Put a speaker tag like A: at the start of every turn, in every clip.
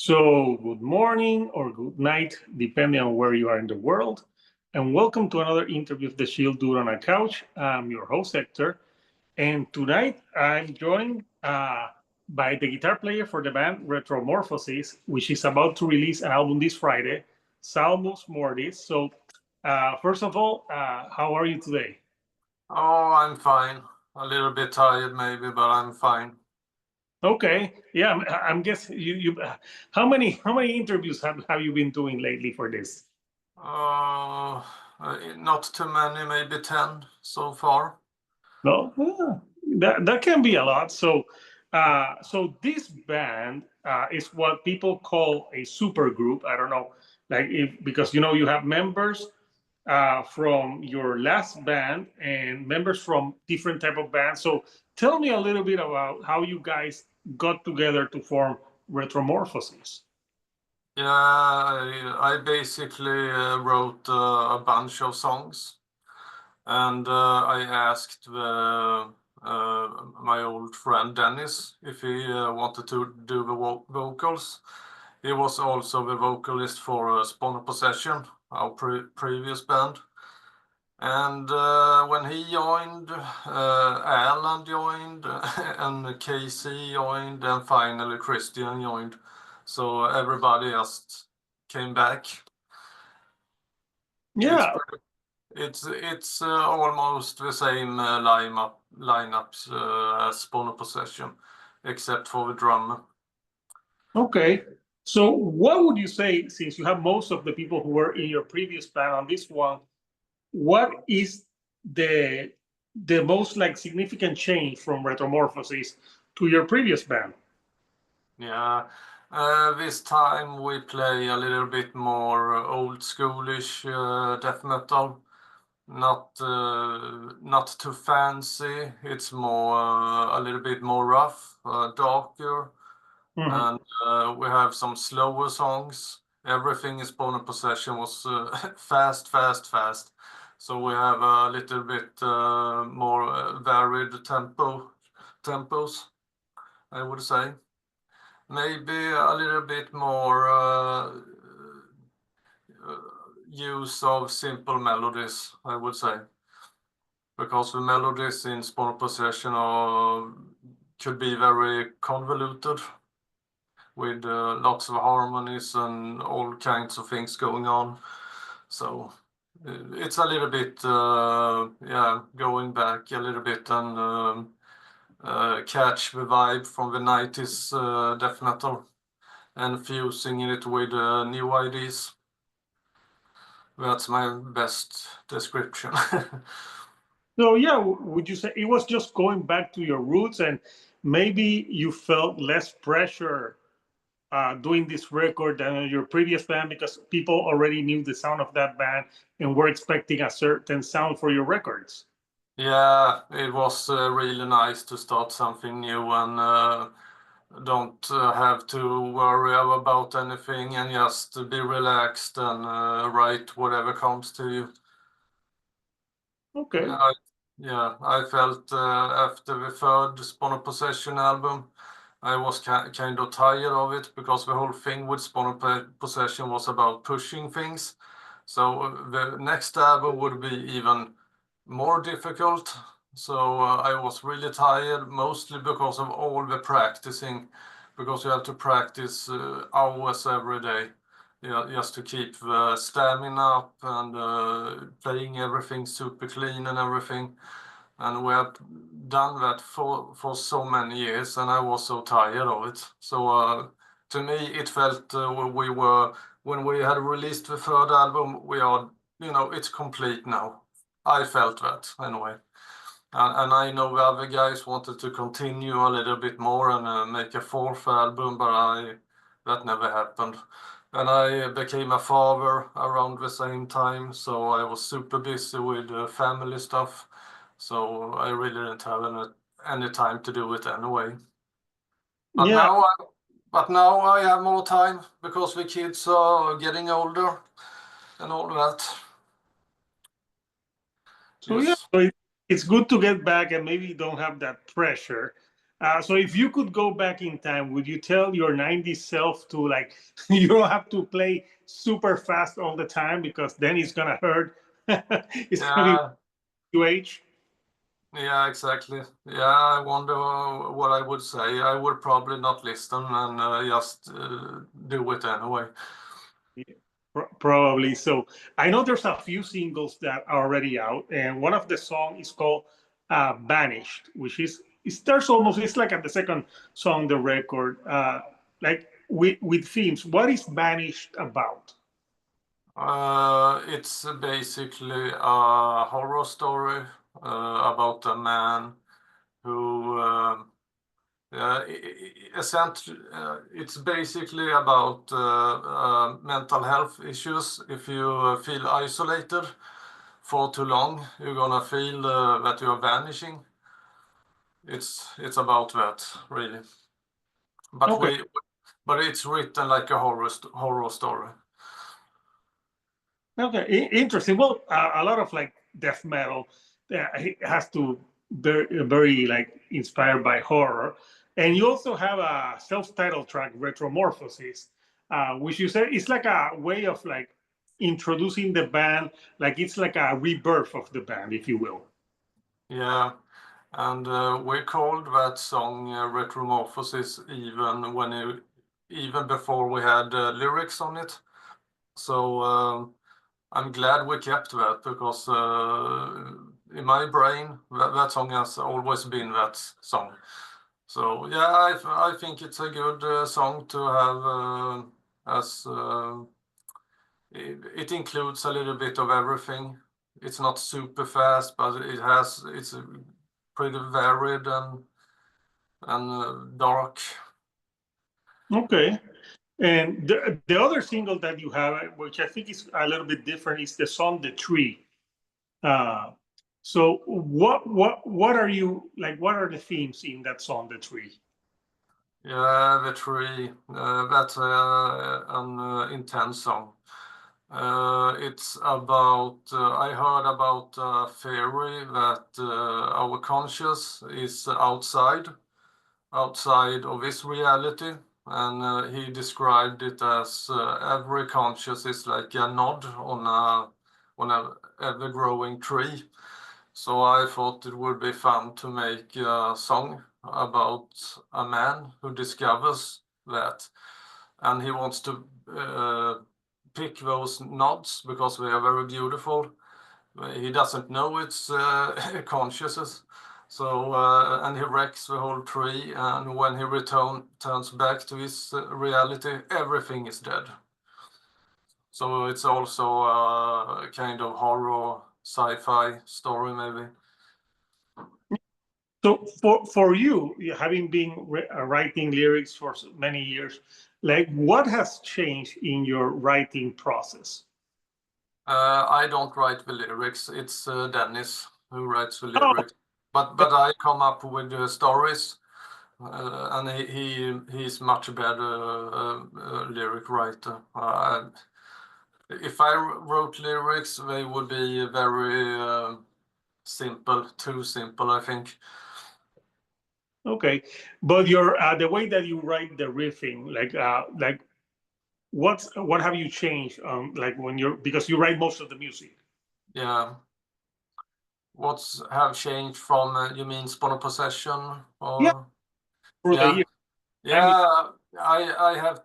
A: So, good morning or good night, depending on where you are in the world. And welcome to another interview of the Shield Dude on a Couch. I'm your host, Hector. And tonight I'm joined by the guitar player for the band Retromorphosis, which is about to release an album this Friday, Psalmus Mortis. So, first of all, how are you today?
B: Oh, I'm fine. A little bit tired maybe, but I'm fine.
A: Okay, yeah, I'm guessing you. How many interviews have you been doing lately for this?
B: Uh, Not too many, maybe 10 so far.
A: No, that can be a lot. So this band is what people call a super group. I don't know, like if because you have members from your last band and members from different type of bands. So tell me a little bit about how you guys got together to form Retromorphosis.
B: Yeah, I basically wrote a bunch of songs, and I asked my old friend Dennis if he wanted to do the vocals. He was also the vocalist for Spawn Possession, our previous band. And when he joined, Alan joined, and Casey joined, and finally Christian joined. So everybody just came back.
A: Yeah.
B: It's almost the same lineups as Spawn Possession, except for the drummer.
A: Okay. So what would you say, since you have most of the people who were in your previous band on this one, what is the most like significant change from Retromorphosis to your previous band?
B: Yeah, this time we play a little bit more old schoolish death metal. Not too fancy. It's more a little bit more rough, darker,
A: Mhm.
B: and we have some slower songs. Everything in Spawn and Possession was fast, fast, fast. So we have a little bit more varied tempos, I would say. Maybe a little bit more use of simple melodies, I would say, because the melodies in Spawn Possession could be very convoluted with lots of harmonies and all kinds of things going on. So it's a little bit, going back a little bit and catch the vibe from the 90s death metal and fusing it with new ideas. That's my best description.
A: So yeah, would you say it was just going back to your roots and maybe you felt less pressure doing this record than on your previous band because people already knew the sound of that band and were expecting a certain sound for your records?
B: Yeah, it was really nice to start something new and don't have to worry about anything and just be relaxed and write whatever comes to you.
A: Okay.
B: I felt after the third Spawn of Possession album, I was kind of tired of it because the whole thing with Spawn of Possession was about pushing things. So the next album would be even more difficult. So I was really tired, mostly because of all the practicing, because you have to practice hours every day, just to keep the stamina up and playing everything super clean and everything. And we have done that for so many years, and I was so tired of it. So to me, it felt when we had released the third album, it's complete now. I felt that anyway. And I know the other guys wanted to continue a little bit more and make a fourth album, but that never happened. And I became a father around the same time, so I was super busy with family stuff. So I really didn't have any time to do it anyway. But
A: Yeah.
B: now I have more time because the kids are getting older and all that.
A: So yeah,
B: Yes.
A: so it's good to get back and maybe don't have that pressure. So if you could go back in time, would you tell your 90s self to like, you don't have to play super fast all the time because then it's gonna hurt. It's gonna be
B: Yeah,
A: too age.
B: yeah, exactly. Yeah, I wonder what I would say. I would probably not listen and just do it anyway.
A: Probably. So I know there's a few singles that are already out, and one of the songs is called "Banished," which is it starts almost. It's like at the second song the record, like with themes. What is "Banished" about?
B: It's basically a horror story about a man who essentially it's basically about mental health issues. If you feel isolated for too long, you're gonna feel that you're vanishing. It's about that really, but
A: Okay.
B: but it's written like a horror story.
A: Okay, interesting. Well, a lot of like death metal has to very like inspired by horror, and you also have a self-titled track, "Retromorphosis," which you said is like a way of like introducing the band, like it's like a rebirth of the band, if you will.
B: Yeah, and we called that song Retromorphosis even before we had lyrics on it. So I'm glad we kept that because in my brain that song has always been that song. So yeah, I think it's a good song to have as it includes a little bit of everything. It's not super fast, but it's pretty varied and dark.
A: Okay. And the other single that you have, which I think is a little bit different, is the song "The Tree." Uh, so what are you like? What are the themes in that song, "The Tree"?
B: Yeah, the tree. That's an intense song. It's about, I heard about a theory that our conscious is outside of this reality. And he described it as every conscious is like a nod on a ever-growing tree. So I thought it would be fun to make a song about a man who discovers that, and he wants to pick those nods because they are very beautiful. He doesn't know it's consciousness. So and he wrecks the whole tree, and when he turns back to his reality, everything is dead. So it's also a kind of horror sci-fi story, maybe.
A: So for you, having been writing lyrics for many years, like what has changed in your writing process?
B: I don't write the lyrics. It's Dennis who writes the
A: Oh,
B: lyrics. But I come up with the stories, and he's much better lyric writer. If I wrote lyrics, they would be very simple, too simple, I think.
A: okay. But your the way that you write the riffing, like what have you changed? Like when you're because you write most of the music.
B: Yeah. What's have changed from you mean Spawn of Possession
A: Yeah,
B: or
A: through the
B: yeah.
A: year. I mean,
B: Yeah, I have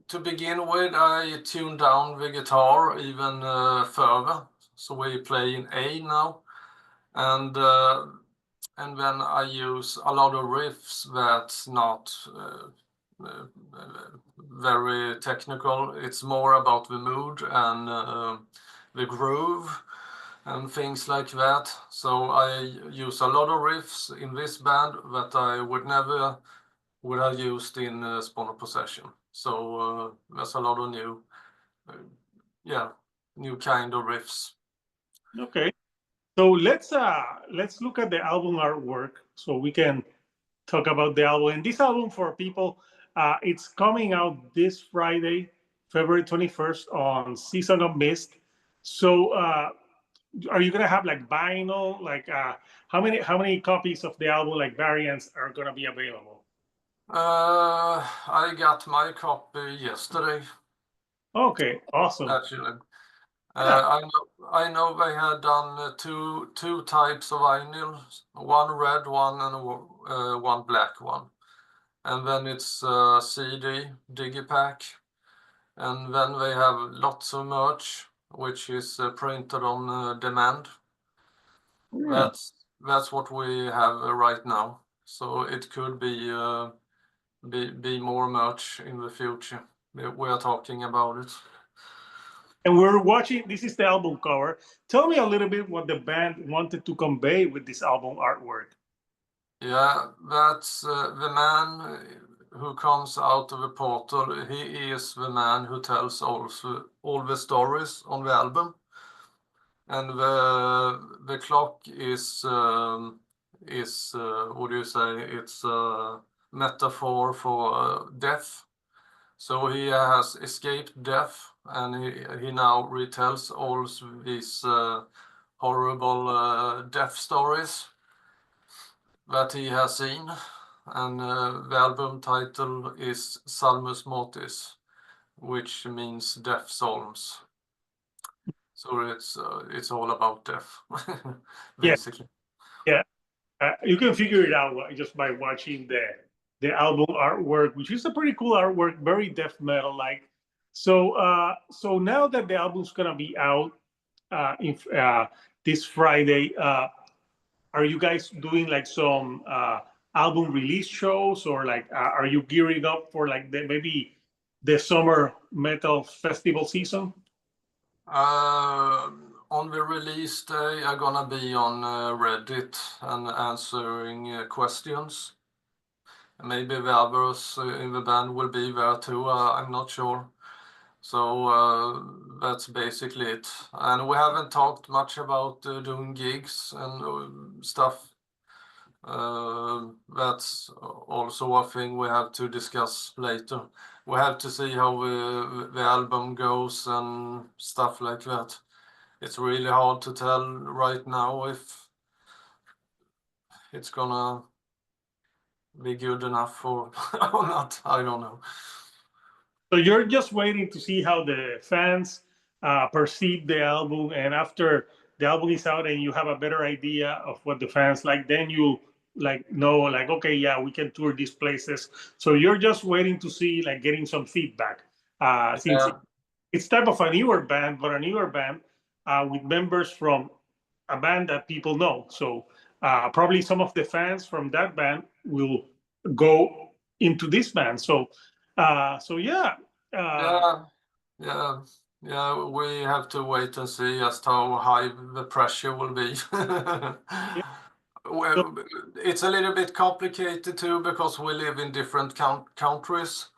B: to begin with. I tuned down the guitar even further, so we play in A now, and then I use a lot of riffs that's not uh, very technical. It's more about the mood and the groove and things like that. So I use a lot of riffs in this band that I would have used in Spawn of Possession. So there's a lot of uh, yeah, new kind of riffs.
A: okay. So let's look at the album artwork so we can talk about the album. And this album for people, it's coming out this Friday, February 21st on Season of Mist. So are you gonna have like vinyl? Like how many copies of the album, like variants, are gonna be available?
B: I got my copy yesterday,
A: Okay, awesome.
B: actually.
A: Yeah.
B: I know they had done two types of vinyls, one red one and one black one. And then it's CD, Digipack, and then they have lots of merch, which is printed on demand.
A: Yeah.
B: That's what we have right now. So it could be more merch in the future. We are talking about it.
A: And we're watching. This is the album cover. Tell me a little bit what the band wanted to convey with this album artwork.
B: Yeah, that's the man who comes out of the portal. He is the man who tells also all the stories on the album. And the clock is what do you say? It's a metaphor for death. So he has escaped death, and he now retells all these horrible death stories that he has seen. And the album title is Psalmus Mortis, which means death psalms. So it's all about death,
A: Yeah,
B: basically.
A: yeah. You can figure it out just by watching the album artwork, which is a pretty cool artwork, very death metal like. So now that the album's gonna be out this Friday, are you guys doing like some album release shows, or like are you gearing up for like maybe the summer metal festival season?
B: On the release day, I'm gonna be on Reddit and answering questions. Maybe the others in the band will be there too. I'm not sure. So that's basically it. And we haven't talked much about doing gigs and stuff. That's also a thing we have to discuss later. We have to see how the album goes and stuff like that. It's really hard to tell right now if it's gonna be good enough or not. I don't know.
A: So you're just waiting to see how the fans perceive the album, and after the album is out and you have a better idea of what the fans like, then you like know like, okay, yeah, we can tour these places. So you're just waiting to see, like, getting some feedback, since
B: Yeah.
A: it's type of a newer band, but a newer band with members from a band that people know. So probably some of the fans from that band will go into this band. So yeah. Uh,
B: Yeah, yeah, yeah. We have to wait and see just how high the pressure will be.
A: yeah. So,
B: Well, it's a little bit complicated too because we live in different countries.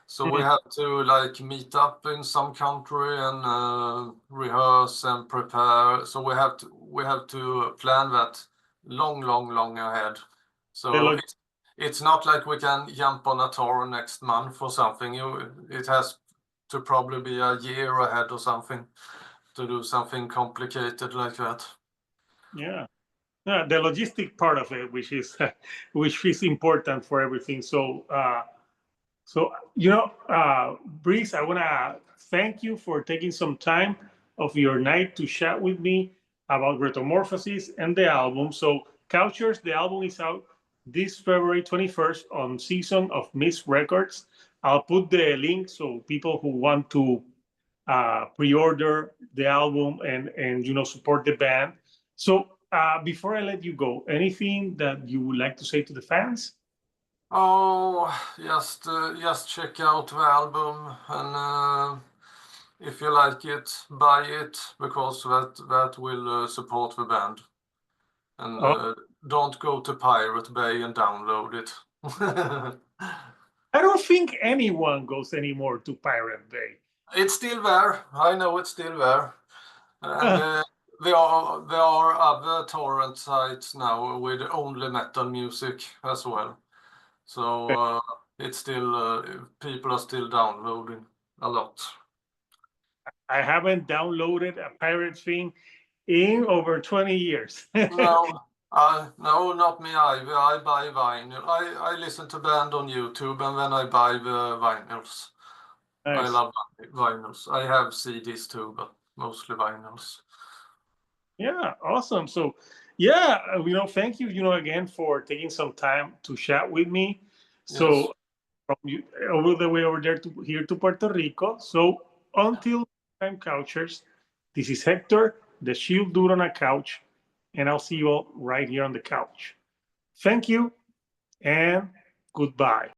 B: So we
A: mm,
B: have to like meet up in some country and rehearse and prepare. So we have to plan that long ahead.
A: the
B: So it's not like we can jump on a tour next month or something. It has to probably be a year ahead or something to do something complicated like that.
A: yeah. Yeah, the logistic part of it, which is which is important for everything. So, Breeze, I want to thank you for taking some time of your night to chat with me about Retromorphosis and the album. So, Couchers, the album is out this February 21st on Season of Mist Records. I'll put the link so people who want to pre-order the album and support the band. So, before I let you go, anything that you would like to say to the fans?
B: Oh, just check out the album and if you like it, buy it because that will support the band. And
A: Oh,
B: don't go to Pirate Bay and download it.
A: I don't think anyone goes anymore to Pirate Bay.
B: It's still there. I know it's still there. And
A: Uh,
B: there are other torrent sites now with only metal music as well. So it's still people are still downloading a lot.
A: I haven't downloaded a pirate thing. in over 20 years.
B: No, no, not me either. I buy vinyl. I listen to band on YouTube, and then I buy the vinyls. I
A: Nice.
B: love vinyls. I have CDs too, but mostly vinyls.
A: Yeah, awesome. So, yeah, thank you, again for taking some time to chat with me.
B: Yes.
A: So, from you over the way over there to here to Puerto Rico. So, until time, couchers, this is Hector, the shield dude on a couch, and I'll see you all right here on the couch. Thank you and goodbye.